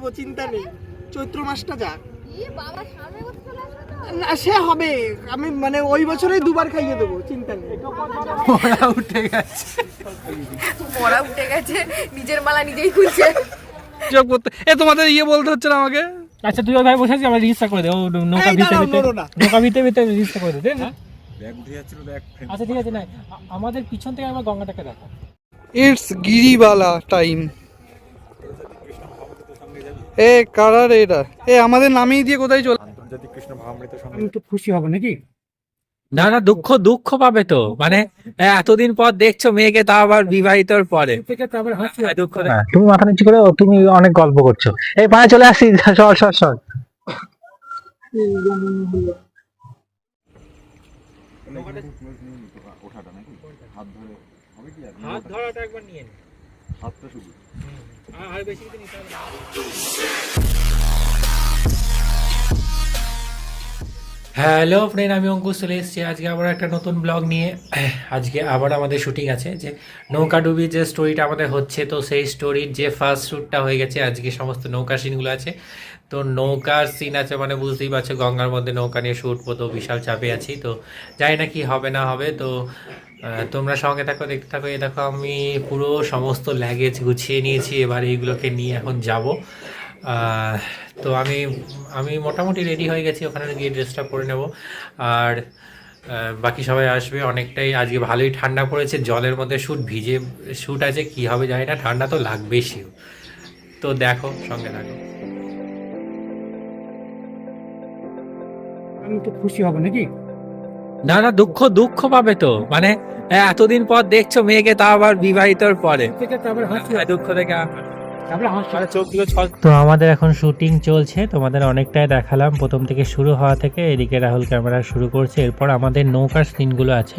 দেবো, চিন্তা নেই। চৈত্র মাসটা যাক না, সে হবে। আমি মানে ওই বছরেই দুবার খাইয়ে দেবো, চিন্তা নেই। ওরা উঠে গেছে, নিজের মালা নিজেই খুলছে। তোমাদের বলতে হচ্ছে না আমাকে। আচ্ছা তুই ভাই বসে আছিস, আমরা রেজিস্টার করে দে। ও নৌকা ভিতরে রেজিস্টার করে দে না। আচ্ছা ঠিক আছে, না আমাদের পিছন থেকে আমরা গঙ্গাটাকে দেখো। It's Giribala time. এ কারার এটা আমাদের নামিয়ে দিয়ে কোথায় চলে? আন্তর্জাতিক কৃষ্ণ ভাবমৃত আমি তো খুশি হব নাকি? না না, দুঃখ পাবে তো। মানে এতদিন পর দেখছো মেয়েকে, তা আবার বিবাহিতর পরে। তুমি মাথা নিচু করে, তুমি অনেক গল্প করছো। এই পায়ে চলে আসি, সর। হাত ধরাটা একবার নিয়ে নে, হাতটা শুধু, আর বেশি কিছু নিতে হবে না। হ্যালো ফ্রেন্ড, আমি অঙ্কুশ চলে এসেছি আজকে আবার একটা নতুন ব্লগ নিয়ে। আজকে আবার আমাদের শুটিং আছে, যে নৌকাডুবি যে স্টোরিটা আমাদের হচ্ছে, তো সেই স্টোরির যে ফার্স্ট শ্যুটটা হয়ে গেছে। আজকে সমস্ত নৌকা সিনগুলো আছে। তো নৌকার সিন আছে, মানে বুঝতেই পারছো গঙ্গার মধ্যে নৌকা নিয়ে শুটবো, তো বিশাল চাপে আছি। তো জানি না কি হবে না হবে। তো তোমরা সঙ্গে থাকো, দেখতে থাকো। এই দেখো আমি পুরো সমস্ত ল্যাগেজ গুছিয়ে নিয়েছি, এবার এইগুলোকে নিয়ে এখন যাব। তো আমি মোটামুটি রেডি হয়ে গেছি, ওখানে গিয়ে ড্রেসটা পরে নেব। আর বাকি সবাই আসবে অনেকটাই। আজকে ভালোই ঠান্ডা পড়েছে, জলের মধ্যে শ্যুট আছে, কি হবে জানি না, ঠান্ডা তো লাগবেই। তো দেখো, সঙ্গে থাকো। আমি তো খুশি হব নাকি? না না, দুঃখ পাবে তো। মানে এতদিন পর দেখছো মেয়েকে, তা আবার বিবাহিতর পরে। দুঃখ থেকে তো আমাদের এখন শুটিং চলছে, তোমাদের অনেকটাই দেখালাম প্রথম থেকে শুরু হওয়া থেকে। এদিকে রাহুল ক্যামেরা শুরু করছে। এরপর আমাদের নৌকার সিনগুলো আছে,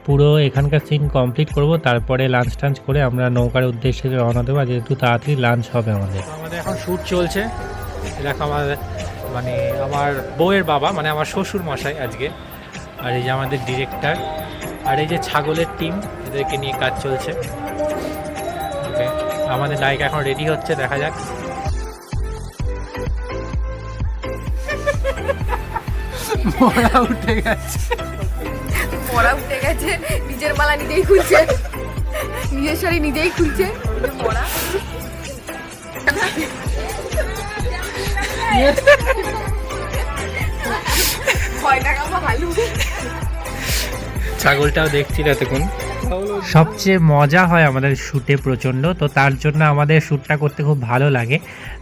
পুরো এখানকার সিন কমপ্লিট করব। তারপরে লাঞ্চ টাঞ্চ করে আমরা নৌকার উদ্দেশ্যে রওনা দেবো, যেহেতু তাড়াতাড়ি লাঞ্চ হবে আমাদের। আমাদের এখন শ্যুট চলছে। দেখো মানে আমার বউয়ের বাবা, মানে আমার শ্বশুর মশাই আজকে, আর এই যে আমাদের ডিরেক্টর, আর এই যে ছাগলের টিম, এদেরকে নিয়ে কাজ চলছে। ওকে, আমাদের নায়িকা এখন রেডি হচ্ছে, দেখা যাক। ওরা উঠে গেছে, নিজের মালা নিজেই খুলছে, নিজের শাড়ি নিজেই খুলছে। ছাগলটাও দেখছিল এতক্ষণ। সবচেয়ে মজা হয় আমাদের শ্যুটে প্রচণ্ড, তো তার জন্য আমাদের শ্যুটটা করতে খুব ভালো লাগে।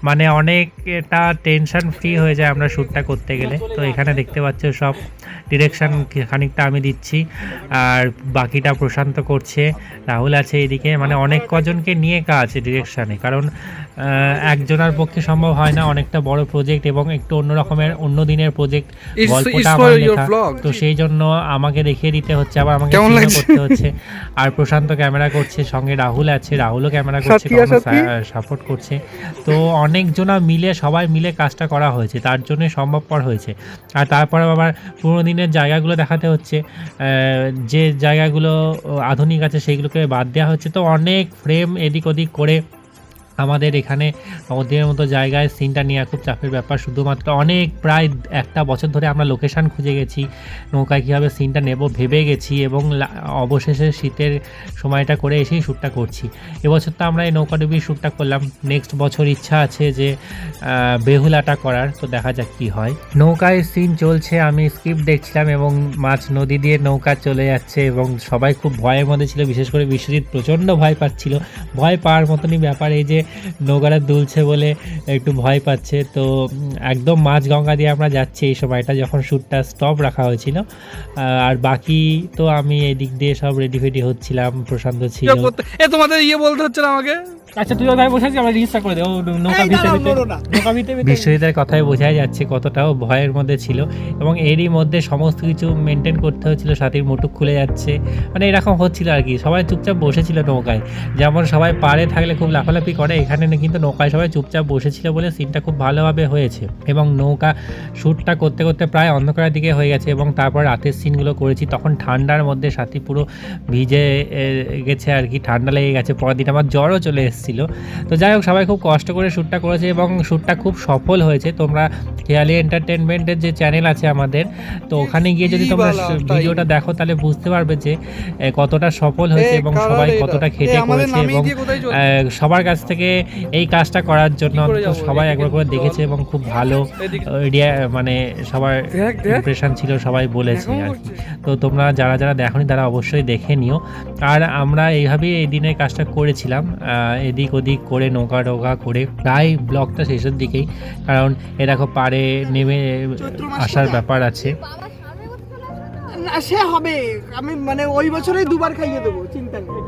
মানে অনেকটা টেনশন ফ্রি হয়ে যায় আমরা শ্যুটটা করতে গেলে। তো এখানে দেখতে পাচ্ছ সব ডিরেকশান খানিকটা আমি দিচ্ছি, আর বাকিটা প্রশান্ত করছে, রাহুল আছে এদিকে। মানে অনেক কজনকে নিয়ে কাজ ডিরেকশানে, কারণ একজনের পক্ষে সম্ভব হয় না। অনেকটা বড় প্রজেক্ট এবং একটু অন্যরকমের অন্য দিনের প্রজেক্ট, গল্পটা আমার লেখা, তো সেই জন্য আমাকে দেখিয়ে দিতে হচ্ছে, আবার আমাকে করতে হচ্ছে। আর প্রশান্ত ক্যামেরা করছে, সঙ্গে রাহুল আছে, রাহুলও ক্যামেরা করছে, সাপোর্ট করছে। তো অনেকজনা মিলে, সবাই মিলে কাজটা করা হয়েছে, তার জন্য সম্ভবপর হয়েছে। আর তারপরে আবার পুরোনো দিনের জায়গাগুলো দেখাতে হচ্ছে, যে জায়গাগুলো আধুনিক আছে সেইগুলোকে বাদ দেওয়া হচ্ছে। তো অনেক ফ্রেম এদিক ওদিক করে আমাদের এখানে ওদের মতো জায়গায় সিনটা নেওয়া খুব চাপের ব্যাপার। শুধুমাত্র প্রায় একটা বছর ধরে আমরা লোকেশান খুঁজে গেছি, নৌকায় কীভাবে সিনটা নেব ভেবে গেছি, এবং অবশেষে শীতের সময়টা করে এসেই শ্যুটটা করছি। এবছর তো আমরা এই নৌকাডুবির শ্যুটটা করলাম, নেক্সট বছর ইচ্ছা আছে যে বেহুলাটা করার। তো দেখা যাক কী হয়। নৌকায় সিন চলছে, আমি স্ক্রিপ্ট দেখছিলাম, এবং মাছ নদী দিয়ে নৌকা চলে যাচ্ছে, এবং সবাই খুব ভয়ের মধ্যে ছিল। বিশেষ করে বিশ্বজিৎ প্রচণ্ড ভয় পাচ্ছিল। ভয় পাওয়ার মতনই ব্যাপার, এই যে নৌকাটা দুলছে বলে একটু ভয় পাচ্ছে। তো একদম মাঝ গঙ্গা দিয়ে আমরা যাচ্ছি এই সময়টা, যখন শ্যুটটা স্টপ রাখা হয়েছিল। আর বাকি তো আমি এদিক দিয়ে সব রেডি ফেডি হচ্ছিলাম, প্রশান্ত ছিল। তোমাদের বলতে হচ্ছে না আমাকে। আচ্ছা তুই ভাই বসে আছিস, আমরা রেজিস্টার করে দে। ও নৌকা ভিতরে বিশ্বজিতের কথাই বোঝাই যাচ্ছে কতটাও ভয়ের মধ্যে ছিল, এবং এরই মধ্যে সমস্ত কিছু মেনটেন করতে হচ্ছিল। সাথীর মুটুক খুলে যাচ্ছে, মানে এরকম হচ্ছিল আর কি। সবাই চুপচাপ বসেছিল নৌকায়, যেমন সবাই পাড়ে থাকলে খুব লাফালাফি করে, এখানে কিন্তু নৌকায় সবাই চুপচাপ বসেছিল বলে সিনটা খুব ভালোভাবে হয়েছে। এবং নৌকা শ্যুটটা করতে করতে প্রায় অন্ধকারের দিকে হয়ে গেছে, এবং তারপর রাতের সিনগুলো করেছি। তখন ঠান্ডার মধ্যে সাথী পুরো ভিজে গেছে আর কি, ঠান্ডা লেগে গেছে। পরের দিন আমার জ্বরও চলে এসেছে। এসেছিলো। তো যাই হোক, সবাই খুব কষ্ট করে শ্যুটটা করেছে এবং শ্যুটটা খুব সফল হয়েছে। তোমরা খেয়ালি এন্টারটেনমেন্টের যে চ্যানেল আছে আমাদের, তো ওখানে গিয়ে যদি তোমরা ভিডিওটা দেখো তাহলে বুঝতে পারবে যে কতটা সফল হয়েছে এবং সবাই কতটা খেটে করেছে এবং সবার কাছ থেকে এই কাজটা করার জন্য সবাই একবার করে দেখেছে এবং খুব ভালো মানে সবার ইমপ্রেশন ছিল, সবাই বলেছে আর কি। তো তোমরা যারা যারা দেখোনি তারা অবশ্যই দেখে নিও। আর আমরা এইভাবেই এই দিনের কাজটা করেছিলাম, এদিক ওদিক করে নৌকা টোকা করে প্রায় ব্লগটা শেষের দিকেই, কারণ এ দেখো পাড়ে নেমে আসার ব্যাপার আছে। না সে হবে, আমি মানে ওই বছরেই দুবার খাইয়ে দেবো, চিন্তা নেই।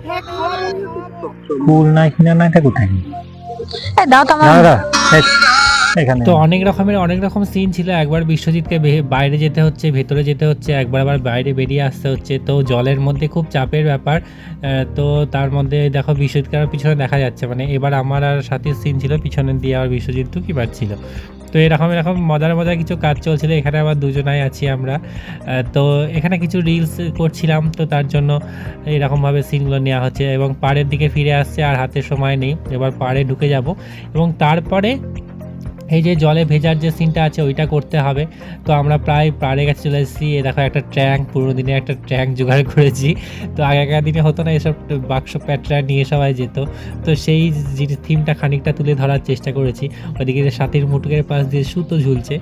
হ্যাঁ, খাওয়াবো। ফুল না কিনা না এটা কোথায়? দাও তো আমার। এখানে তো অনেক রকম সিন ছিল। একবার বিশ্বজিৎকে বাইরে যেতে হচ্ছে, ভেতরে যেতে হচ্ছে, একবার আবার বাইরে বেরিয়ে আসতে হচ্ছে। তো জলের মধ্যে খুব চাপের ব্যাপার। তো তার মধ্যে দেখো বিশ্বজিৎকে আর পিছনে দেখা যাচ্ছে, মানে এবার আমার আর সাথীর সিন ছিল, পিছনে দিয়ে আবার বিশ্বজিৎ কি পাচ্ছিল। তো এরকম মজার কিছু কাজ চলছিল। এখানে আবার দুজনাই আছি আমরা। তো এখানে কিছু রিলস করছিলাম, তো তার জন্য এরকমভাবে সিনগুলো নেওয়া হচ্ছে এবং পাড়ের দিকে ফিরে আসছে। আর হাতে সময় নেই, এবার পাড়ে ঢুকে যাব এবং তারপরে এই যে জলে ভেজার যে সিনটা আছে ওইটা করতে হবে। তো আমরা প্রায় পাড়ে কাছে চলে এসেছি। এ দেখো একটা ট্যাঙ্ক, পুরোনো দিনে একটা ট্যাঙ্ক জোগাড় করেছি। তো আগেকার দিনে হতো না এসব বাক্স প্যাটরা নিয়ে সবাই যেত, তো সেই থিমটা খানিকটা তুলে ধরার চেষ্টা করেছি। ওদিকে সাথীর মুটুকের পাশ দিয়ে সুতো ঝুলছে,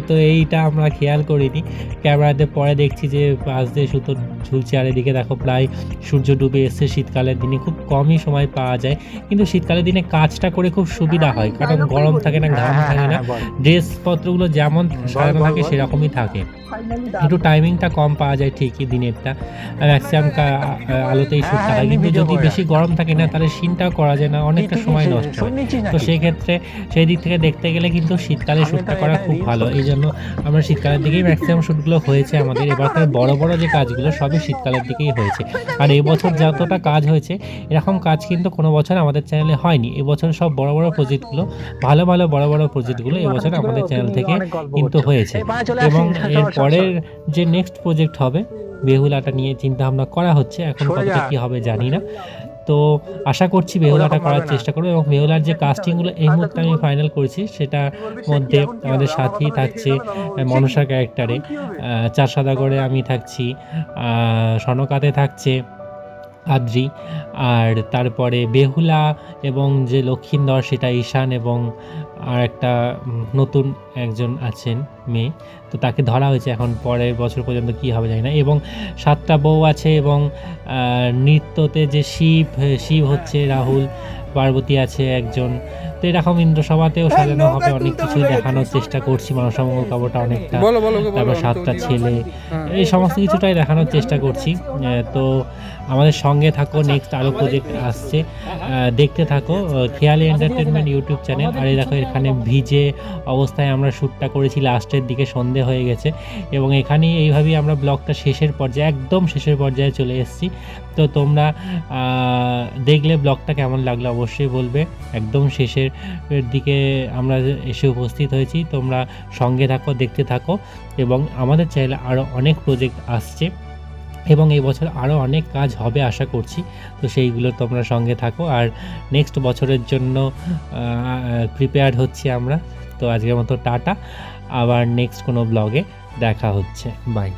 তো এইটা আমরা খেয়াল করিনি ক্যামেরাতে। পরে দেখছি যে পাশ দিয়ে সুতো ঝুলছে। আর এদিকে দেখো প্রায় সূর্য ডুবে এসছে। শীতকালের দিনে খুব কমই সময় পাওয়া যায়, কিন্তু শীতকালের দিনে কাজটা করে খুব সুবিধা হয়, কারণ গরম থাকে না, ঘাম থাকে না, ড্রেসপত্রগুলো যেমন সাজানো থাকে সেরকমই থাকে। একটু টাইমিংটা কম পাওয়া যায় ঠিকই দিনেরটা, ম্যাক্সিমাম আলোতেই শ্যুটটা হয়। কিন্তু যদি বেশি গরম থাকে না তাহলে সিনটাও করা যায় না, অনেকটা সময় নষ্ট হয়। তো সেই ক্ষেত্রে সেই দিক থেকে দেখতে গেলে কিন্তু শীতকালে শ্যুটটা করা খুব ভালো। এই জন্য আমরা শীতকালের দিকেই ম্যাক্সিমাম শ্যুটগুলো হয়েছে আমাদের। এবারকার বড় বড় যে কাজগুলো সবই শীতকালের দিকেই হয়েছে। আর এবছর যতটা কাজ হয়েছে এরকম কাজ কিন্তু কোনো বছর আমাদের চ্যানেলে হয়নি। এবছর সব বড় বড় প্রজেক্টগুলো, ভালো ভালো বড় বড় প্রজেক্টগুলো এবছর আমাদের চ্যানেল থেকে কিন্তু হয়েছে। এবং এর পরের যে নেক্সট প্রজেক্ট হবে বেহুলাটা নিয়ে চিন্তা ভাবনা করা হচ্ছে, এখন কতটা কী হবে জানি না। তো আশা করছি বেহুলাটা করার চেষ্টা করবো। এবং বেহুলার যে কাস্টিংগুলো এই মুহূর্তে আমি ফাইনাল করেছি, সেটার মধ্যে আমাদের সাথেই থাকছে মনসা ক্যারেক্টারে, চার সদাগরে আমি থাকছি, সনকাতে থাকছে আদ্রি, আর তারপরে বেহুলা এবং যে লক্ষিন্দর সেটা ঈশান, এবং আর একটা নতুন একজন আছেন মেয়ে, তো তাকে ধরা হয়েছে। এখন পরের বছর পর্যন্ত কি হবে জানি না। এবং 7টা বউ আছে এবং নৃত্যতে যে শিব হচ্ছে রাহুল, পার্বতী আছে একজন। তো এরকম ইন্দ্রসভাতেও সাজানো হবে, অনেক কিছুই দেখানোর চেষ্টা করছি। মনসামঙ্গল কাব্যটা অনেকটা, তারপর 7টা ছেলে, এই সমস্ত কিছুটাই দেখানোর চেষ্টা করছি। তো আমাদের সঙ্গে থাকো, নেক্সট আরও প্রজেক্ট আসছে, দেখতে থাকো খেয়ালি এন্টারটেনমেন্ট ইউটিউব চ্যানেল। আর এই দেখো এখানে ভিজে অবস্থায় আমরা শ্যুটটা করেছি, লাস্টের দিকে সন্ধে হয়ে গেছে এবং এখানেই এইভাবেই আমরা ব্লগটা শেষের পর্যায়ে, একদম শেষের পর্যায়ে চলে এসেছি। তো তোমরা দেখলে ব্লগটা কেমন লাগলো অবশ্যই বলবে। একদম শেষের দিকে আমরা এসে উপস্থিত হয়েছি, তোমরা সঙ্গে থাকো, দেখতে থাকো। এবং আমাদের চ্যানেলে আরও অনেক প্রজেক্ট আসছে এবং এই বছর আরও অনেক কাজ হবে আশা করছি। তো সেইগুলো তোমরা সঙ্গে থাকো। আর নেক্সট বছরের জন্য প্রিপেয়ার্ড হচ্ছি আমরা। তো আজকের মতো টাটা, আবার নেক্সট কোনো ব্লগে দেখা হচ্ছে, বাই।